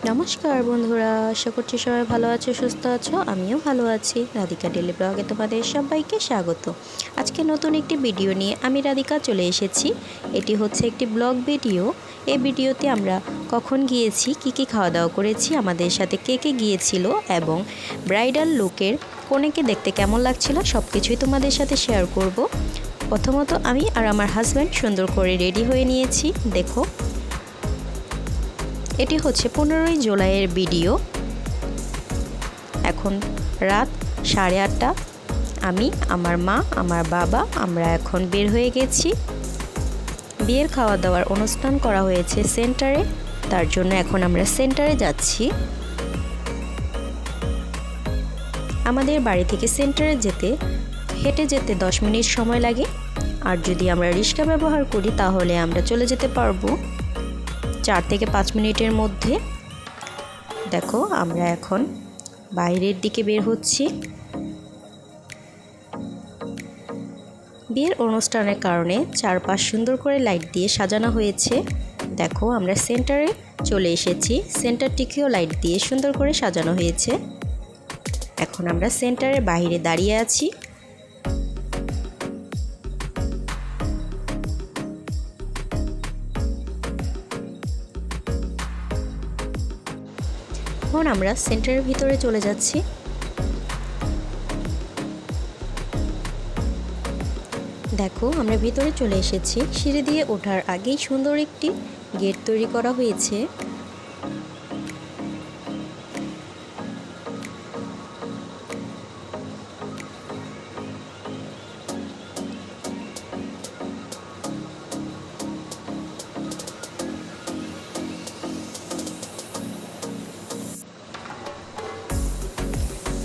নমস্কার বন্ধুরা, আশা করছি সবাই ভালো আছো, সুস্থ আছো। আমিও ভালো আছি। রাধিকা ডেলি ব্লগে তোমাদের সবাইকে স্বাগত। আজকে নতুন একটি ভিডিও নিয়ে আমি রাধিকা চলে এসেছি। এটি হচ্ছে একটি ব্লগ ভিডিও। এই ভিডিওতে আমরা কখন গিয়েছি, কি খাওয়া দাওয়া করেছি, আমাদের সাথে কে কে গিয়েছিল এবং ব্রাইডাল লুকের কনেকে দেখতে কেমন লাগছিল সব কিছুই তোমাদের সাথে শেয়ার করব। প্রথমত আমি আর আমার হাজব্যান্ড সুন্দর করে রেডি হয়ে নিয়েছি। দেখো, এটি হচ্ছে 15ই জুলাইয়ের ভিডিও। এখন রাত 8:30। আমি, আমার মা, আমার বাবা আমরা এখন বের হয়ে গেছি। বিয়ের খাওয়া দাওয়ার অনুষ্ঠান করা হয়েছে সেন্টারে, তার জন্য এখন আমরা সেন্টারে যাচ্ছি। আমাদের বাড়ি থেকে সেন্টারে হেঁটে যেতে 10 মিনিট সময় লাগে, আর যদি আমরা রিক্সা ব্যবহার করি তাহলে আমরা চলে যেতে পারবো 4 থেকে 5 মিনিটের মধ্যে। দেখো, আমরা এখন বাইরের দিকে বের হচ্ছি। বিয়ের অনুষ্ঠানের কারণে চারপাশ সুন্দর করে লাইট দিয়ে সাজানো হয়েছে। দেখো, আমরা সেন্টারে চলে এসেছি। সেন্টারটিকেও লাইট দিয়ে সুন্দর করে সাজানো হয়েছে। এখন আমরা সেন্টারের বাইরে দাঁড়িয়ে আছি। এখন আমরা সেন্টারের ভিতরে চলে যাচ্ছি। দেখো, আমরা ভিতরে চলে এসেছি। সিঁড়ি দিয়ে ওঠার আগেই সুন্দর একটি গেট তৈরি করা হয়েছে।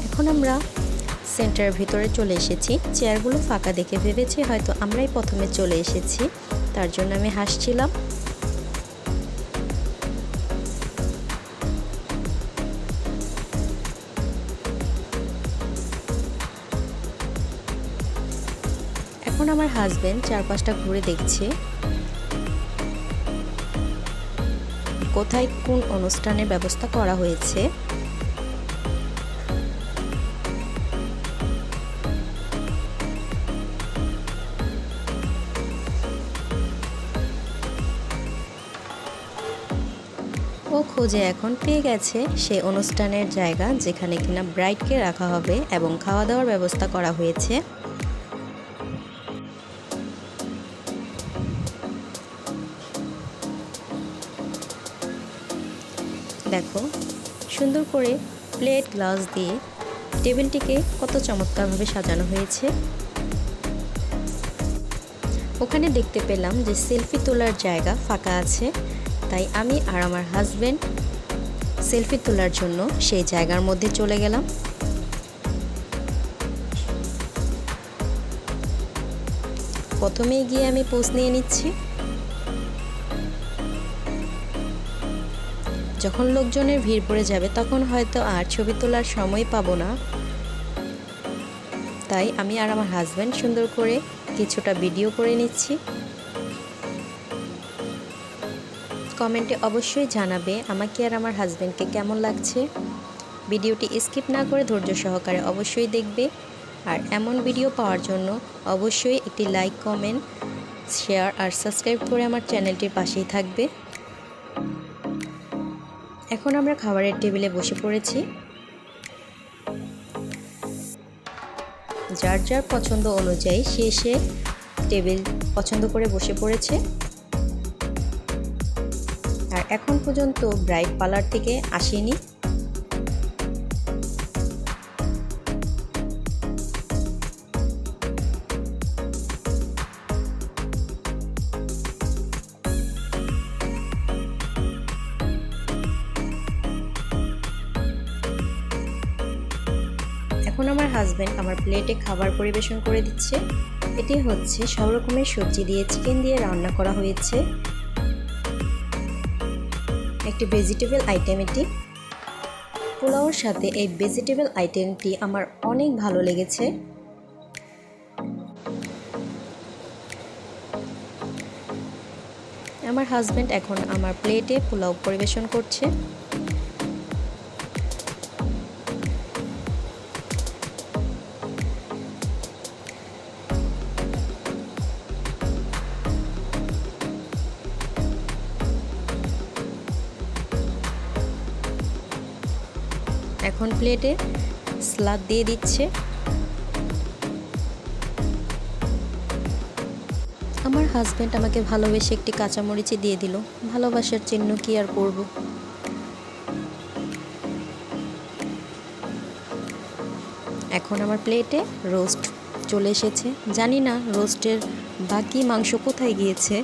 এখন আমরা সেন্টারের ভিতরে চলে এসেছি। চেয়ারগুলো ফাঁকা দেখে ভেবেছি হয়তো আমরাই প্রথমে চলে এসেছি, তার জন্য আমি হাসছিলাম। এখন আমার হাজবেন্ড চারপাশটা ঘুরে দেখছে কোথায় কোন অনুষ্ঠানের ব্যবস্থা করা হয়েছে। ও খোঁজে এখন পেয়ে গেছে সেই অনুষ্ঠানের জায়গা যেখানে কিনা ব্রাইডকে রাখা হবে এবং খাওয়া দাওয়ার ব্যবস্থা করা হয়েছে। দেখো, সুন্দর করে প্লেট গ্লাস দিয়ে টেবিলটিকে কত চমৎকারভাবে সাজানো হয়েছে। ওখানে দেখতে পেলাম যে সেলফি তোলার জায়গা ফাঁকা আছে, তাই আমি আর আমার হাজব্যান্ড সেলফি তোলার জন্য সেই জায়গার মধ্যে চলে গেলাম। প্রথমেই গিয়ে আমি পোজ নিয়ে নিচ্ছি। যখন লোকজনের ভিড় পড়ে যাবে তখন হয়তো আর ছবি তোলার সময় পাবো না, তাই আমি আর আমার হাজব্যান্ড সুন্দর করে কিছুটা ভিডিও করে নিচ্ছি। কমেন্টে অবশ্যই জানাবে আমাকে আর আমার হাজব্যান্ডকে কেমন লাগছে। ভিডিওটি স্কিপ না করে ধৈর্য সহকারে অবশ্যই দেখবে। আর এমন ভিডিও পাওয়ার জন্য অবশ্যই একটি লাইক, কমেন্ট, শেয়ার আর সাবস্ক্রাইব করে আমার চ্যানেলটির পাশেই থাকবে। এখন আমরা খাবারের টেবিলে বসে পড়েছি। যার যার পছন্দ অনুযায়ী সে টেবিল পছন্দ করে বসে পড়েছে। আর এখন পর্যন্ত ব্রাইড পার্লার থেকে আসেনি। এখন আমার হাজব্যান্ড আমার প্লেটে খাবার পরিবেশন করে দিচ্ছে। এটি হচ্ছে সব রকমের সবজি দিয়ে চিকেন দিয়ে রান্না করা হয়েছে, একটি ভেজিটেবল আইটেম। এটি পোলাওর সাথে এই ভেজিটেবল আইটেমটি আমার অনেক ভালো লেগেছে। আমার হাজব্যান্ড এখন আমার প্লেটে পোলাও পরিবেশন করছে। এখন প্লেটে সালাদ দিয়ে দিচ্ছে। আমার হাজব্যান্ড আমাকে ভালোবেসে একটি কাঁচামরিচি দিয়ে দিল। ভালোবাসার চিহ্ন কি আর করব। এখন আমার প্লেটে রোস্ট চলে এসেছে। জানি না রোস্টের বাকি মাংস কোথায় গিয়েছে।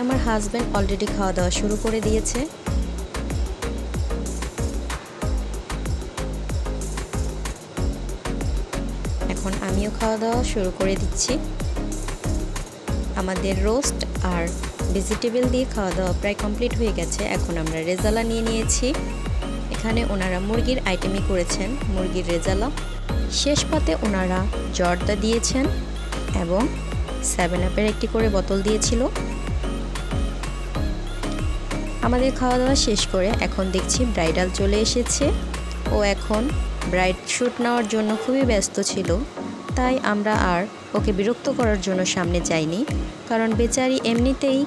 আমার হাজব্যান্ড অলরেডি খাওয়া দাওয়া শুরু করে দিয়েছে। এখন আমিও খাওয়া দাওয়া শুরু করে দিচ্ছি। আমাদের রোস্ট আর ভেজিটেবল দিয়ে খাওয়া দাওয়া প্রায় কমপ্লিট হয়ে গেছে। এখন আমরা রেজালা নিয়ে নিয়েছি। এখানে ওনারা মুরগির আইটেমই করেছেন, মুরগির রেজালা। শেষ পাতে ওনারা জর্দা দিয়েছেন এবং 7 আপের একটি করে বোতল দিয়েছিল। আমাদের খাওয়া দাওয়া শেষ করে এখন দেখছি ব্রাইডাল চলে এসেছে। ও এখন ব্রাইড শ্যুট নেওয়ার জন্য খুবই ব্যস্ত ছিল, তাই আমরা আর ওকে বিরক্ত করার জন্য সামনে যাইনি। কারণ বেচারি এমনিতেই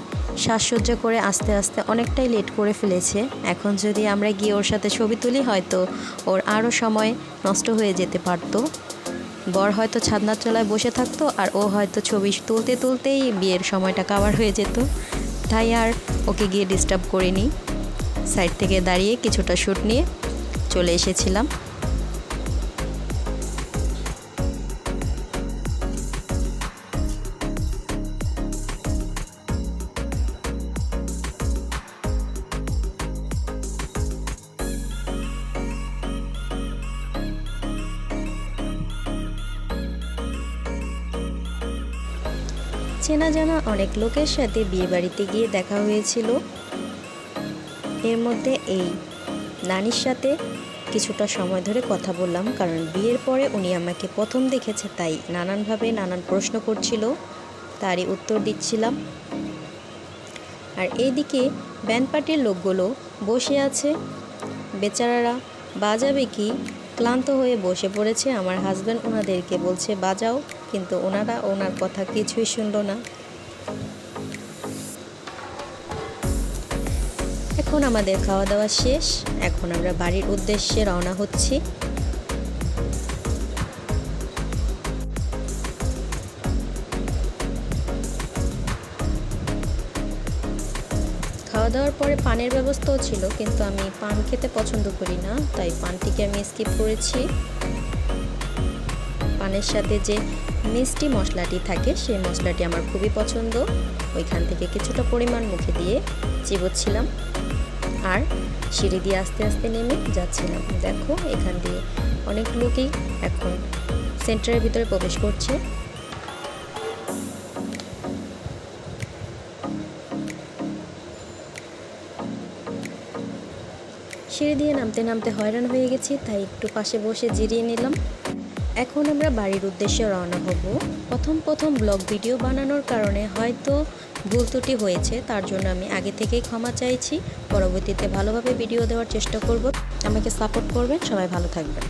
সাজসজ্জা করে আস্তে আস্তে অনেকটাই লেট করে ফেলেছে। এখন যদি আমরা গিয়ে ওর সাথে ছবি তুলি হয়তো ওর আরও সময় নষ্ট হয়ে যেতে পারতো। বর হয়তো ছাদনার তলায় বসে থাকতো আর ও হয়তো ছবি তুলতে তুলতেই বিয়ের সময়টা কাভার হয়ে যেত। তাই আর ওকে গিয়ে ডিস্টার্ব করিনি। সাইড থেকে দাঁড়িয়ে কিছুটা শ্যুট নিয়ে চলে এসেছিলাম। চেনা জানা অনেক লোকের সাথে বিয়ে বাড়িতে গিয়ে দেখা হয়েছিল। এর মধ্যে এই নানির সাথে কিছুটা সময় ধরে কথা বললাম, কারণ বিয়ের পরে উনি আমাকে প্রথম দেখেছে, তাই নানানভাবে নানান প্রশ্ন করছিল, তারই উত্তর দিচ্ছিলাম। আর এইদিকে ব্যান্ড পার্টির লোকগুলো বসে আছে, বেচারারা বাজাবে কি ক্লান্ত হয়ে বসে পড়েছে। আমার হাজব্যান্ড ওনাদেরকে বলছে বাজাও, কিন্তু ওনারা ওনার কথা কিছুই শুনলো না। এখন আমাদের খাওয়া দাওয়া শেষ। এখন আমরা বাড়ির উদ্দেশ্যে রওনা হচ্ছি। খাওয়া দাওয়ার পরে পানের ব্যবস্থাও ছিল, কিন্তু আমি পান খেতে পছন্দ করি না, তাই পানটিকে আমি স্কিপ করেছি। পানের সাথে যে মিষ্টি মশলাটি থাকে সেই মশলাটি আমার খুবই পছন্দ। ওইখান থেকে কিছুটা পরিমাণ মুখে দিয়ে চিবোচ্ছিলাম আর সিঁড়ি দিয়ে আস্তে আস্তে নেমে যাচ্ছিলাম। দেখো এখান দিয়ে অনেক লোকই এখন সেন্টারের ভিতরে প্রবেশ করছে। সিঁড়ি দিয়ে নামতে নামতে হয়রান হয়ে গেছি, তাই একটু পাশে বসে জিরিয়ে নিলাম। এখন আমরা বাড়ির উদ্দেশ্যে রওনা হব। প্রথম ব্লগ ভিডিও বানানোর কারণে হয়তো ভুল ত্রুটি হয়েছে, তার জন্য আমি আগে থেকেই ক্ষমা চাইছি। পরবর্তীতে ভালোভাবে ভিডিও দেওয়ার চেষ্টা করব। আমাকে সাপোর্ট করবেন, সবাই ভালো থাকবেন।